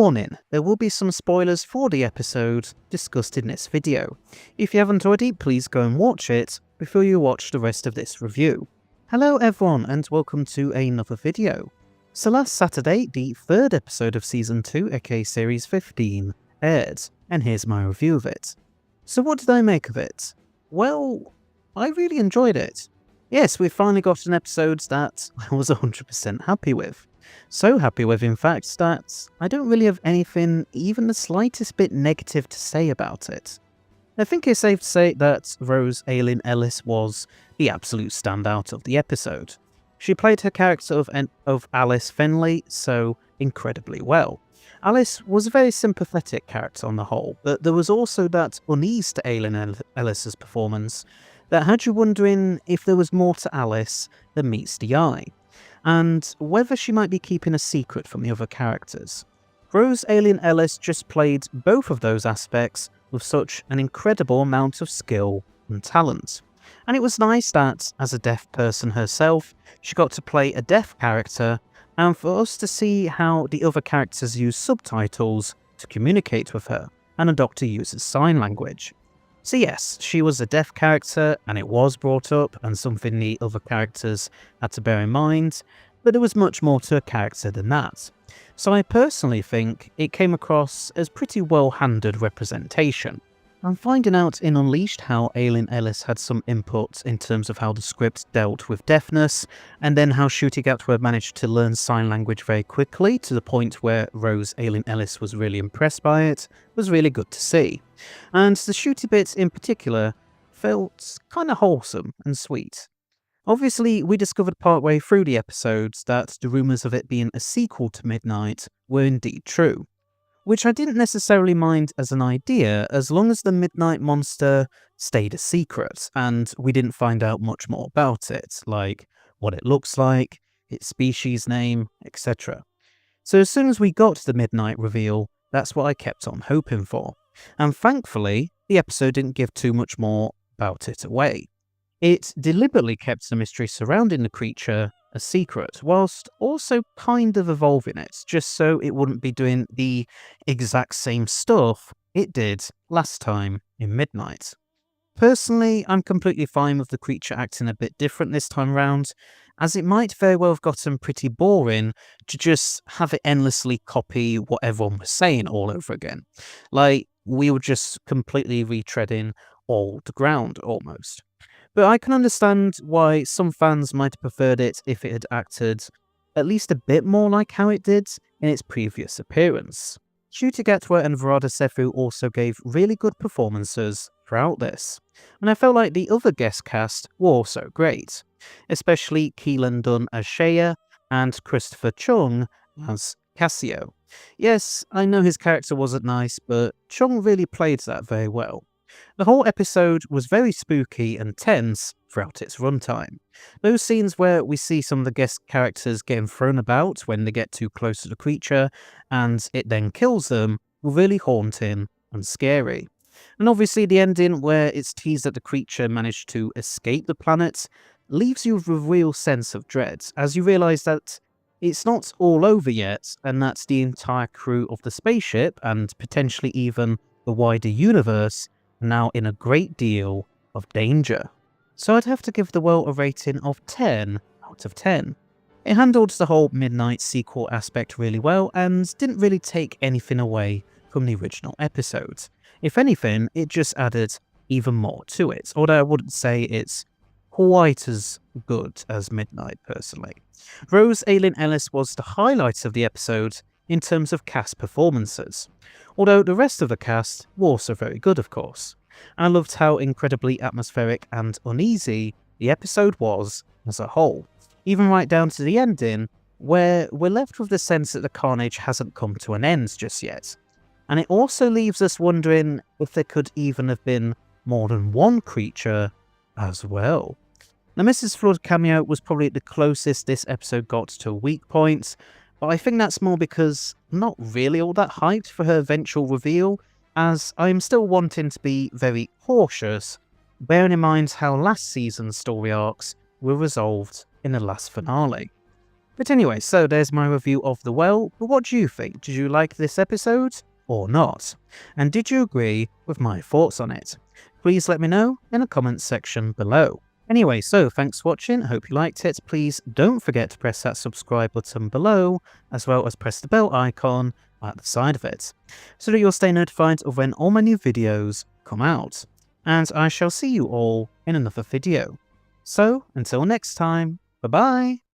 Warning, there will be some spoilers for the episode discussed in this video. If you haven't already, please go and watch it before you watch the rest of this review. Hello everyone and welcome to another video. So last Saturday, the third episode of Season 2, aka Series 15, aired, and here's my review of it. So what did I make of it? Well, I really enjoyed it. Yes, we finally got an episode that I was 100% happy with. So happy with, in fact, that I don't really have anything even the slightest bit negative to say about it. I think it's safe to say that Rose Aileen Ellis was the absolute standout of the episode. She played her character of Alice Fenley so incredibly well. Alice was a very sympathetic character on the whole, but there was also that unease to Aileen Ellis's performance that had you wondering if there was more to Alice than meets the eye, and whether she might be keeping a secret from the other characters. Rose Aileen Ellis just played both of those aspects with such an incredible amount of skill and talent. And it was nice that, as a deaf person herself, she got to play a deaf character, and for us to see how the other characters use subtitles to communicate with her, and a doctor uses sign language. So yes, she was a deaf character, and it was brought up, and something the other characters had to bear in mind, but there was much more to a character than that. So I personally think it came across as pretty well-handled representation. I'm finding out in Unleashed how Aileen Ellis had some input in terms of how the script dealt with deafness, and then how Ncuti Gatwa managed to learn sign language very quickly to the point where Rose Aileen Ellis was really impressed by it. Was really good to see. And the Ncuti bits in particular felt kinda wholesome and sweet. Obviously, we discovered partway through the episodes that the rumours of it being a sequel to Midnight were indeed true, which I didn't necessarily mind as an idea as long as the Midnight monster stayed a secret and we didn't find out much more about it, like what it looks like, its species name, etc. So as soon as we got the Midnight reveal, that's what I kept on hoping for. And thankfully, the episode didn't give too much more about it away. It deliberately kept the mystery surrounding the creature a secret, whilst also kind of evolving it, just so it wouldn't be doing the exact same stuff it did last time in Midnight. Personally, I'm completely fine with the creature acting a bit different this time round, as it might very well have gotten pretty boring to just have it endlessly copy what everyone was saying all over again. Like, we were just completely retreading old ground almost. But I can understand why some fans might have preferred it if it had acted at least a bit more like how it did in its previous appearance. Ncuti Gatwa and Varada Sefu also gave really good performances throughout this, and I felt like the other guest cast were also great, especially Keelan Dunn as Shea and Christopher Chung as Cassio. Yes, I know his character wasn't nice, but Chung really played that very well. The whole episode was very spooky and tense throughout its runtime. Those scenes where we see some of the guest characters getting thrown about when they get too close to the creature and it then kills them were really haunting and scary. And obviously the ending where it's teased that the creature managed to escape the planet leaves you with a real sense of dread as you realise that it's not all over yet and that the entire crew of the spaceship and potentially even the wider universe now in a great deal of danger. So I'd have to give the world a rating of 10 out of 10. It handled the whole Midnight sequel aspect really well and didn't really take anything away from the original episode. If anything, it just added even more to it, although I wouldn't say it's quite as good as Midnight personally. Rose Aileen Ellis was the highlight of the episode in terms of cast performances, although the rest of the cast were also very good of course. I loved how incredibly atmospheric and uneasy the episode was as a whole, even right down to the ending, where we're left with the sense that the carnage hasn't come to an end just yet. And it also leaves us wondering if there could even have been more than one creature as well. Now Mrs. Flood cameo was probably the closest this episode got to a weak point, but I think that's more because I'm not really all that hyped for her eventual reveal, as I'm still wanting to be very cautious, bearing in mind how last season's story arcs were resolved in the last finale. But anyway, so there's my review of The Well, but what do you think? Did you like this episode or not? And did you agree with my thoughts on it? Please let me know in the comments section below. Anyway, so thanks for watching, I hope you liked it. Please don't forget to press that subscribe button below, as well as press the bell icon at the side of it, so that you'll stay notified of when all my new videos come out. And I shall see you all in another video. So, until next time, bye bye!